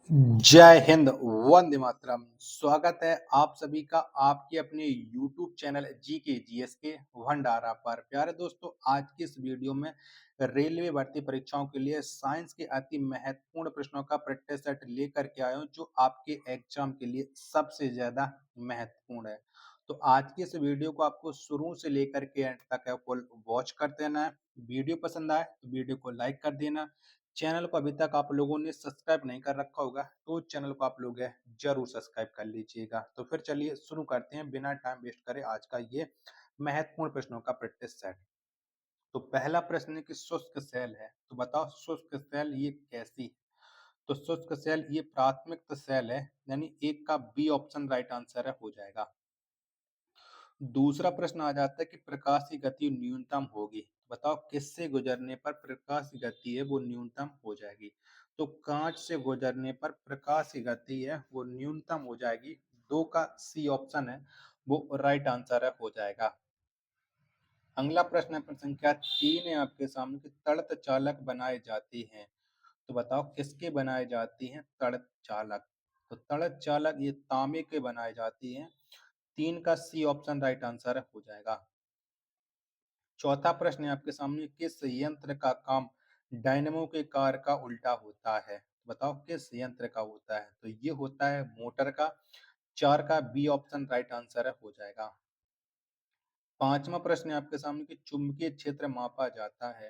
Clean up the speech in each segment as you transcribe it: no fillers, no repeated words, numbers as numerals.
जय हिंद, वंदे मातरम। स्वागत है आप सभी का आपके अपने YouTube चैनल जीके जीएस के भंडारा पर। प्यारे दोस्तों, आज की इस वीडियो में रेलवे भर्ती परीक्षाओं के लिए साइंस के अति महत्वपूर्ण प्रश्नों का प्रैक्टिस सेट लेकर के आया हूं, जो आपके एग्जाम के लिए सबसे ज्यादा महत्वपूर्ण है। तो आज की इस वीडियो को आपको शुरू से लेकर के एंड तक फुल वॉच कर देना है। वीडियो पसंद आए तो वीडियो को लाइक कर देना। चैनल को अभी तक आप लोगों ने सब्सक्राइब नहीं कर रखा होगा तो चैनल को आप लोग जरूर सब्सक्राइब कर लीजिएगा। तो फिर चलिए शुरू करते हैं बिना टाइम वेस्ट करे आज का ये महत्वपूर्ण प्रश्नों का प्रैक्टिस सेट। तो पहला प्रश्न है कि शुष्क सेल है, तो बताओ शुष्क सेल ये कैसी है। तो शुष्क सेल ये प्राथमिक सेल है, यानी एक का बी ऑप्शन राइट आंसर है हो जाएगा। दूसरा प्रश्न आ जाता है कि प्रकाश की गति न्यूनतम होगी, बताओ किससे गुजरने पर प्रकाश की गति है वो न्यूनतम हो जाएगी। तो कांच से गुजरने पर प्रकाश की गति है वो न्यूनतम हो जाएगी। दो का सी ऑप्शन है वो राइट आंसर है हो जाएगा। अगला प्रश्न है प्रश्न संख्या 3 है आपके सामने कि तड़त चालक बनाए जाते हैं, तो बताओ किसके बनाए जाती हैं तड़त चालक। तो तड़त चालक ये तांबे के बनाए जाती हैं। 3 का सी ऑप्शन राइट आंसर हो जाएगा। चौथा प्रश्न है आपके सामने किस यंत्र का काम डायनेमो के कार का उल्टा होता है, बताओ किस यंत्र का होता है। तो ये होता है मोटर का। 4 का बी ऑप्शन राइट आंसर है हो जाएगा। पांचवा प्रश्न है आपके सामने कि चुंबकीय क्षेत्र मापा जाता है,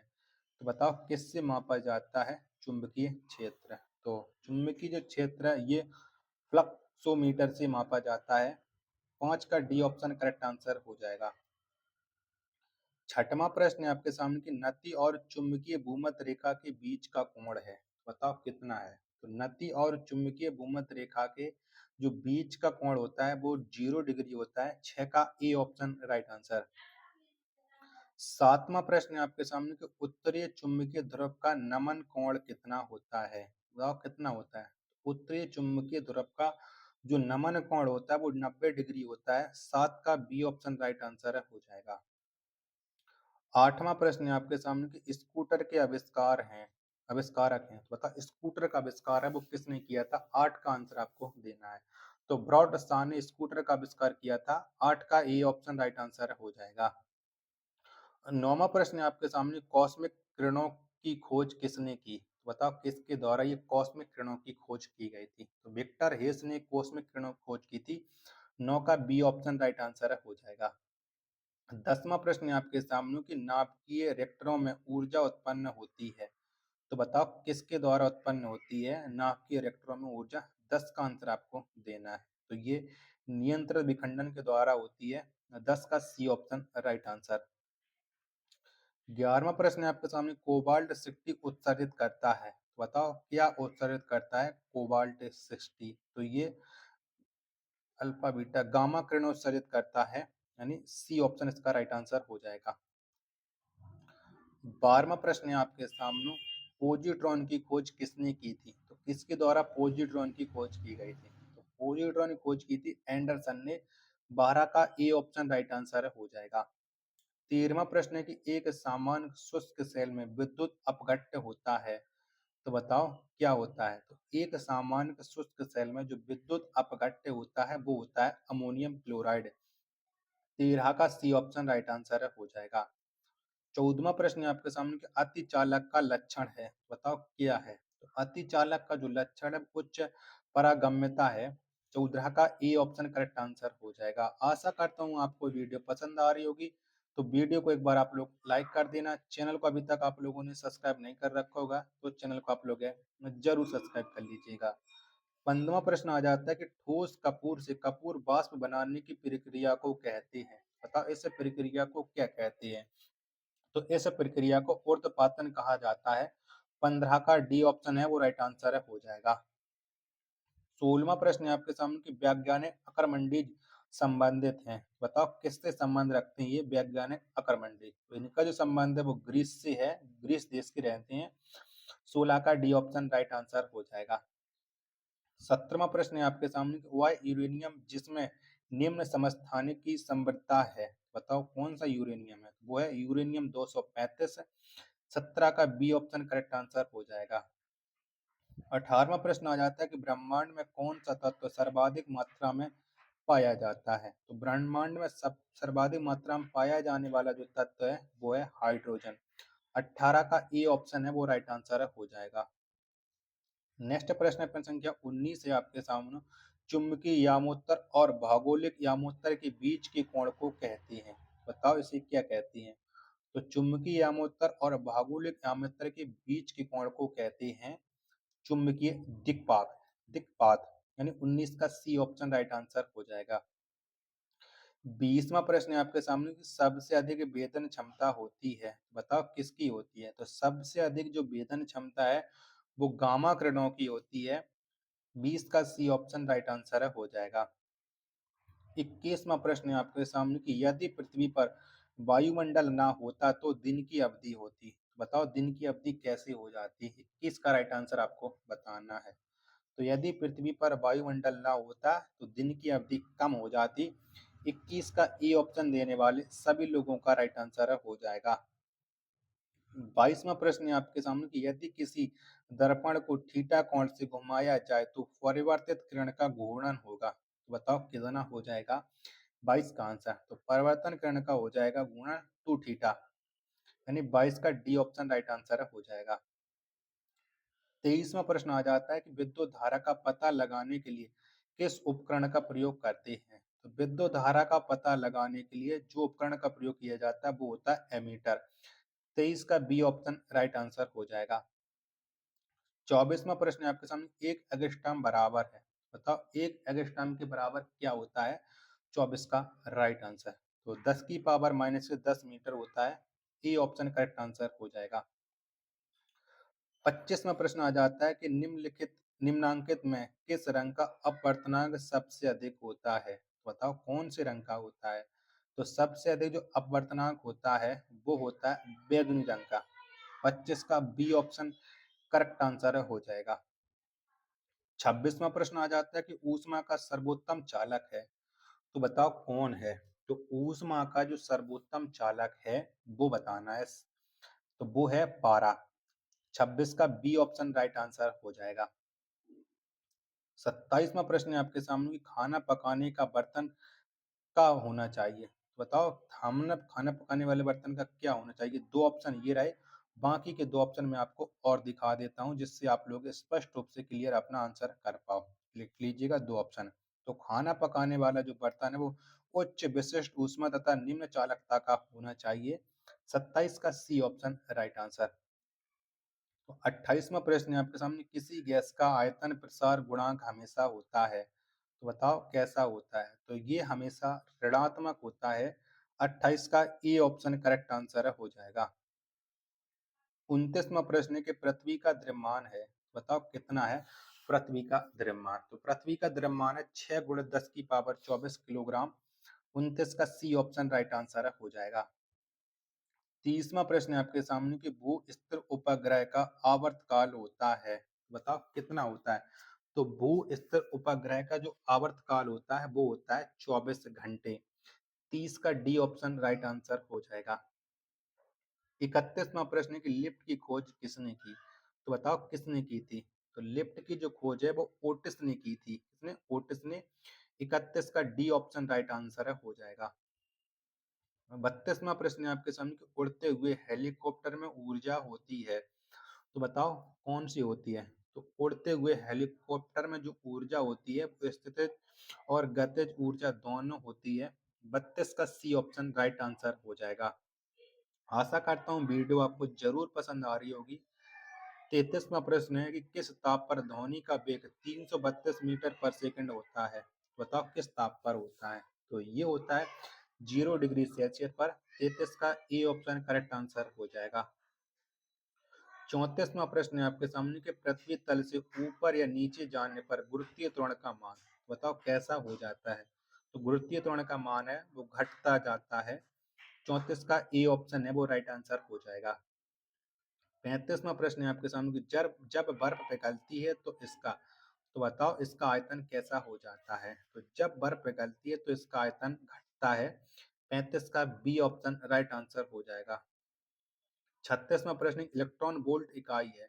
तो बताओ किससे मापा जाता है चुंबकीय क्षेत्र। तो चुंबकीय जो क्षेत्र है ये फ्लक्सोमीटर से मापा जाता है। 5 का डी ऑप्शन करेक्ट आंसर हो जाएगा। छठवां प्रश्न है आपके सामने कि नति और चुंबकीय भूमध्य रेखा के बीच का कोण है, बताओ कितना है। तो नति और चुंबकीय भूमध्य रेखा के जो बीच का कोण होता है वो 0 डिग्री होता है। 6 का ए ऑप्शन राइट आंसर। सातवां प्रश्न है आपके सामने कि उत्तरीय चुंबकीय ध्रुव का नमन कोण कितना होता है, बताओ कितना होता है। उत्तरीय चुंबकीय ध्रुव का जो नमन कोण होता है वो 90 डिग्री होता है। 7 का बी ऑप्शन राइट आंसर है हो जाएगा। आठवां प्रश्न है आपके सामने कि स्कूटर के आविष्कारक हैं, तो बता स्कूटर का आविष्कार है वो किसने किया था। 8 का आंसर आपको देना है। तो ब्रॉड शाह ने स्कूटर का आविष्कार किया था। 8 का ए ऑप्शन राइट आंसर हो जाएगा। नौवां प्रश्न है आपके सामने कॉस्मिक किरणों की खोज किसने की, तो बताओ किसके द्वारा ये कॉस्मिक किरणों की खोज की गई थी। तो विक्टर हेस ने कॉस्मिक किरणों की खोज की थी। 9 का बी ऑप्शन राइट आंसर हो जाएगा। 10वां प्रश्न है आपके सामने कि नाभिकीय रिएक्टरों में ऊर्जा उत्पन्न होती है, तो बताओ किसके द्वारा उत्पन्न होती है नाभिकीय रिएक्टरों में ऊर्जा। 10 का आंसर आपको देना है। तो ये नियंत्रण विखंडन के द्वारा होती है। 10 का सी ऑप्शन राइट आंसर। 11वां प्रश्न है आपके सामने कोबाल्ट 60 उत्सर्जित करता है, तो बताओ क्या उत्सर्जित करता है कोबाल्ट 60। तो ये अल्फा बीटा गामा किरण उत्सर्जित करता है, यानी सी ऑप्शन इसका राइट आंसर हो जाएगा। 12वां प्रश्न है आपके सामने पोजिट्रॉन की खोज किसने की थी, तो किसके द्वारा पोजिट्रॉन की खोज की गई थी। तो पोजिट्रॉन की खोज की थी एंडरसन ने। 12 का ए ऑप्शन राइट आंसर हो जाएगा। 13वां प्रश्न है कि एक सामान्य शुष्क सेल में विद्युत अपघट्य होता है, तो बताओ क्या होता है। तो एक सामान्य शुष्क सेल में जो विद्युत अपघट्य होता है वो होता है अमोनियम क्लोराइड। 13 का सी ऑप्शन राइट आंसर हो जाएगा। 14वां प्रश्न है आपके सामने कि अति चालक का लक्षण है, बताओ क्या है। तो अति चालक का जो लक्षण है उच्च पारगम्यता है। 14 का ए ऑप्शन करेक्ट आंसर हो जाएगा। आशा करता हूँ आपको वीडियो पसंद आ रही होगी। तो वीडियो को एक बार आप लोग लाइक कर देना। चैनल को अभी तक आप लोगों ने सब्सक्राइब नहीं कर रखा होगा तो चैनल को आप लोग जरूर सब्सक्राइब कर लीजिएगा। 15वां प्रश्न आ जाता है कि ठोस कपूर से कपूर वाष्प बनाने की प्रक्रिया को कहते हैं, बताओ इस प्रक्रिया को क्या कहते हैं। तो इस प्रक्रिया को ऊर्ध्वपातन कहा जाता है। 15 का डी ऑप्शन है वो राइट आंसर है हो जाएगा। 16वां प्रश्न है आपके सामने कि वैज्ञानिक अकरमंडीज संबंधित हैं, बताओ किससे संबंध रखते हैं ये वैज्ञानिक अकरमंडीज। तो इनका जो संबंध है वो ग्रीस से है, ग्रीस देश के रहते हैं। 16 का डी ऑप्शन राइट आंसर हो जाएगा। 17वां प्रश्न है आपके सामने कि वह यूरेनियम जिसमें निम्न समस्थानिक की संवृतता है, बताओ कौन सा यूरेनियम है। वो है यूरेनियम 235। 17 का बी ऑप्शन करेक्ट आंसर हो जाएगा। 18वां प्रश्न आ जाता है कि ब्रह्मांड में कौन सा तत्व सर्वाधिक मात्रा में पाया जाता है। तो ब्रह्मांड में सब सर्वाधिक मात्रा में पाया जाने वाला जो तत्व है वो है हाइड्रोजन। 18 का ए ऑप्शन है वो राइट आंसर हो जाएगा। नेक्स्ट प्रश्न है प्रश्न संख्या 19 है आपके सामने। चुंबकीय यामोत्तर और भौगोलिक यामोत्तर के बीच के कोण को कहते हैं। बताओ इसे क्या कहती हैं। तो चुंबकीय यामोत्तर और भौगोलिक यामोत्तर के बीच के कोण को कहते हैं चुंबकीय दिक्पात। दिक्पात यानी 19 का सी ऑप्शन राइट आंसर हो जाएगा। 20वां प्रश्न है आपके सामने कि सबसे अधिक वेदन क्षमता होती है। बताओ किसकी होती है। तो सबसे अधिक जो वेदन क्षमता है वो गामा किरणों की होती है। 20 का सी ऑप्शन राइट आंसर हो जाएगा। 21वां प्रश्न है आपके सामने कि यदि पृथ्वी पर वायुमंडल ना होता तो दिन की अवधि होती। बताओ दिन की अवधि कैसे हो जाती। 21 का राइट आंसर आपको बताना है। तो यदि पृथ्वी पर वायुमंडल ना होता तो दिन की अवधि कम हो जाती। 21 का ए ऑप्शन देने वाले सभी लोगों का राइट आंसर हो जाएगा। 22वां प्रश्न है आपके सामने कि यदि किसी दर्पण को थीटा कोण से घुमाया जाए तो परिवर्तित किरण का घूर्णन होगा। तो बताओ कितना हो जाएगा। 22 का आंसर तो परिवर्तन किरण का हो जाएगा गुणन 2 थीटा, यानी 22 का डी ऑप्शन राइट आंसर हो जाएगा। 23वां प्रश्न आ जाता है कि विद्युत धारा का पता लगाने के लिए किस उपकरण का प्रयोग करते हैं। तो विद्युत धारा का पता लगाने के लिए जो उपकरण का प्रयोग किया जाता है वो होता है एमीटर। 23 का बी ऑप्शन राइट आंसर हो जाएगा। 24वां प्रश्न है आपके सामने एक एंगस्ट्रॉम बराबर है। बताओ एक एंगस्ट्रॉम के बराबर क्या होता है। 24 का राइट आंसर तो 10 की पावर माइनस से 10 मीटर होता है। ए ऑप्शन करेक्ट आंसर हो जाएगा। 25वां प्रश्न आ जाता है कि निम्नांकित में किस रंग का अपवर्तनांक सबसे अधिक होता है। बताओ कौन से रंग का होता है। तो सबसे अधिक जो अपवर्तनांक होता है वो होता है बैगनी रंग का। 25 का बी ऑप्शन करेक्ट आंसर हो जाएगा। 26वां प्रश्न आ जाता है कि ऊष्मा का सर्वोत्तम चालक है। तो बताओ कौन है। तो ऊष्मा का जो सर्वोत्तम चालक है वो बताना है। तो वो है पारा। 26 का बी ऑप्शन राइट आंसर हो जाएगा। 27वां प्रश्न है आपके सामने कि खाना पकाने का बर्तन का होना चाहिए। तो बताओ हमने खाना पकाने वाले बर्तन का क्या होना चाहिए। दो ऑप्शन ये रहे, बाकी के दो ऑप्शन मैं आपको और दिखा देता हूँ जिससे आप लोग स्पष्ट रूप से क्लियर अपना आंसर कर पाओ। लिख लीजिएगा दो ऑप्शन। तो खाना पकाने वाला जो बर्तन है वो उच्च विशिष्ट ऊष्मा तथा निम्न चालकता का होना चाहिए। 27 का सी ऑप्शन राइट आंसर। तो 28वां प्रश्न है आपके सामने किसी गैस का आयतन प्रसार गुणांक हमेशा होता है। तो बताओ कैसा होता है। तो ये हमेशा ऋणात्मक होता है। 28 का ए ऑप्शन करेक्ट आंसर हो जाएगा। 29वां प्रश्न है कि पृथ्वी का द्रव्यमान है। बताओ कितना है पृथ्वी का द्रव्यमान। तो पृथ्वी का द्रव्यमान है 6 गुणे 10 की पावर 24 किलोग्राम। 29 का सी ऑप्शन राइट आंसर हो जाएगा। 30वां प्रश्न है आपके सामने कि भू स्थिर उपग्रह का आवर्तकाल होता है। बताओ कितना होता है। तो भू स्थिर उपग्रह का जो आवर्तकाल होता है वो होता है 24 घंटे। 30 का डी ऑप्शन राइट आंसर हो जाएगा। 31वां प्रश्न है कि लिफ्ट की खोज किसने की। तो बताओ किसने की थी। तो लिफ्ट की जो खोज है वो ओटिस ने की थी। किसने। ओटिस ने। 31 का डी ऑप्शन राइट आंसर हो जाएगा। 32वां प्रश्न है आपके सामने कि उड़ते हुए हेलीकॉप्टर में ऊर्जा होती है। तो बताओ कौन सी होती है। तो उड़ते हुए हेलीकॉप्टर में जो ऊर्जा होती है वो स्थितिज और गतिज ऊर्जा दोनों होती है। 32 का सी ऑप्शन राइट आंसर हो जाएगा। आशा करता हूँ वीडियो आपको जरूर पसंद आ रही होगी। 33वां प्रश्न है कि किस ताप पर ध्वनि का वेग 332 मीटर पर सेकंड होता है। बताओ किस ताप पर होता है। तो ये होता है 0 डिग्री सेल्सियस पर। 33 का ए ऑप्शन करेक्ट आंसर हो जाएगा। 34वां प्रश्न है आपके सामने कि पृथ्वी तल से ऊपर या नीचे जाने पर गुरुत्वीय त्वरण का मान बताओ कैसा हो जाता है। तो गुरुत्वीय त्वरण का मान है वो घटता जाता है। 34 का ए ऑप्शन है वो राइट आंसर हो जाएगा। 35वां प्रश्न है आपके सामने कि जब जब बर्फ पिघलती है तो इसका तो बताओ इसका आयतन कैसा हो जाता है। तो जब बर्फ पिघलती है तो इसका आयतन घटता है। 35 का बी ऑप्शन राइट आंसर हो जाएगा। 36वां प्रश्न इलेक्ट्रॉन वोल्ट इकाई है।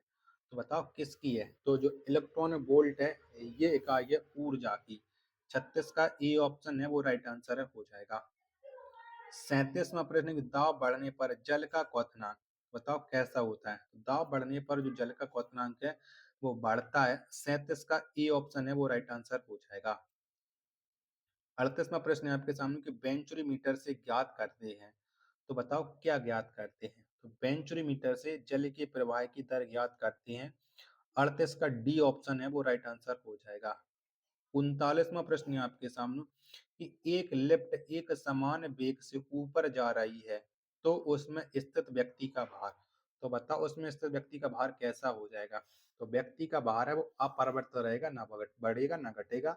तो बताओ किसकी है? तो जो इलेक्ट्रॉन वोल्ट है, ये इकाई है ऊर्जा की। 36 का ए ऑप्शन है वो राइट आंसर है हो जाएगा। 37वां प्रश्न है कि दाब बढ़ने पर जल का क्वथनांक बताओ कैसा होता है? तो दाब बढ़ने पर जो जल का क्वथनांक है वो बढ़ता है। 37 का ए ऑप्शन है वो राइट आंसर हो जाएगा। 38वां प्रश्न है आपके सामने कि वेंचुरी मीटर से ज्ञात करते हैं। तो बताओ क्या ज्ञात करते हैं? तो वेंचुरी मीटर से जल के प्रवाह की दर ज्ञात करते हैं। 38 का डी ऑप्शन है वो राइट आंसर हो जाएगा। 39वां प्रश्न है आपके सामने कि एक लिफ्ट एक समान वेग से ऊपर जा रही है, तो उसमें स्थित व्यक्ति का भार। तो बताओ उसमें स्थित व्यक्ति का भार कैसा हो जाएगा? तो व्यक्ति का भार है वो अपरिवर्तित रहेगा, ना बढ़ेगा ना घटेगा।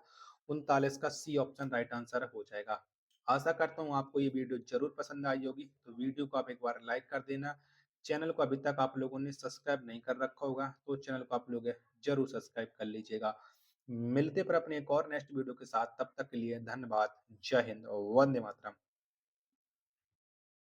39 का सी ऑप्शन राइट आंसर हो जाएगा। आशा करता हूँ आपको ये वीडियो जरूर पसंद आई होगी। तो वीडियो को आप एक बार लाइक कर देना। चैनल को अभी तक आप लोगों ने सब्सक्राइब नहीं कर रखा होगा तो चैनल को आप लोग जरूर सब्सक्राइब कर लीजिएगा। मिलते पर अपने एक और नेक्स्ट वीडियो के साथ, तब तक के लिए धन्यवाद। जय हिंद, वंदे मातरम।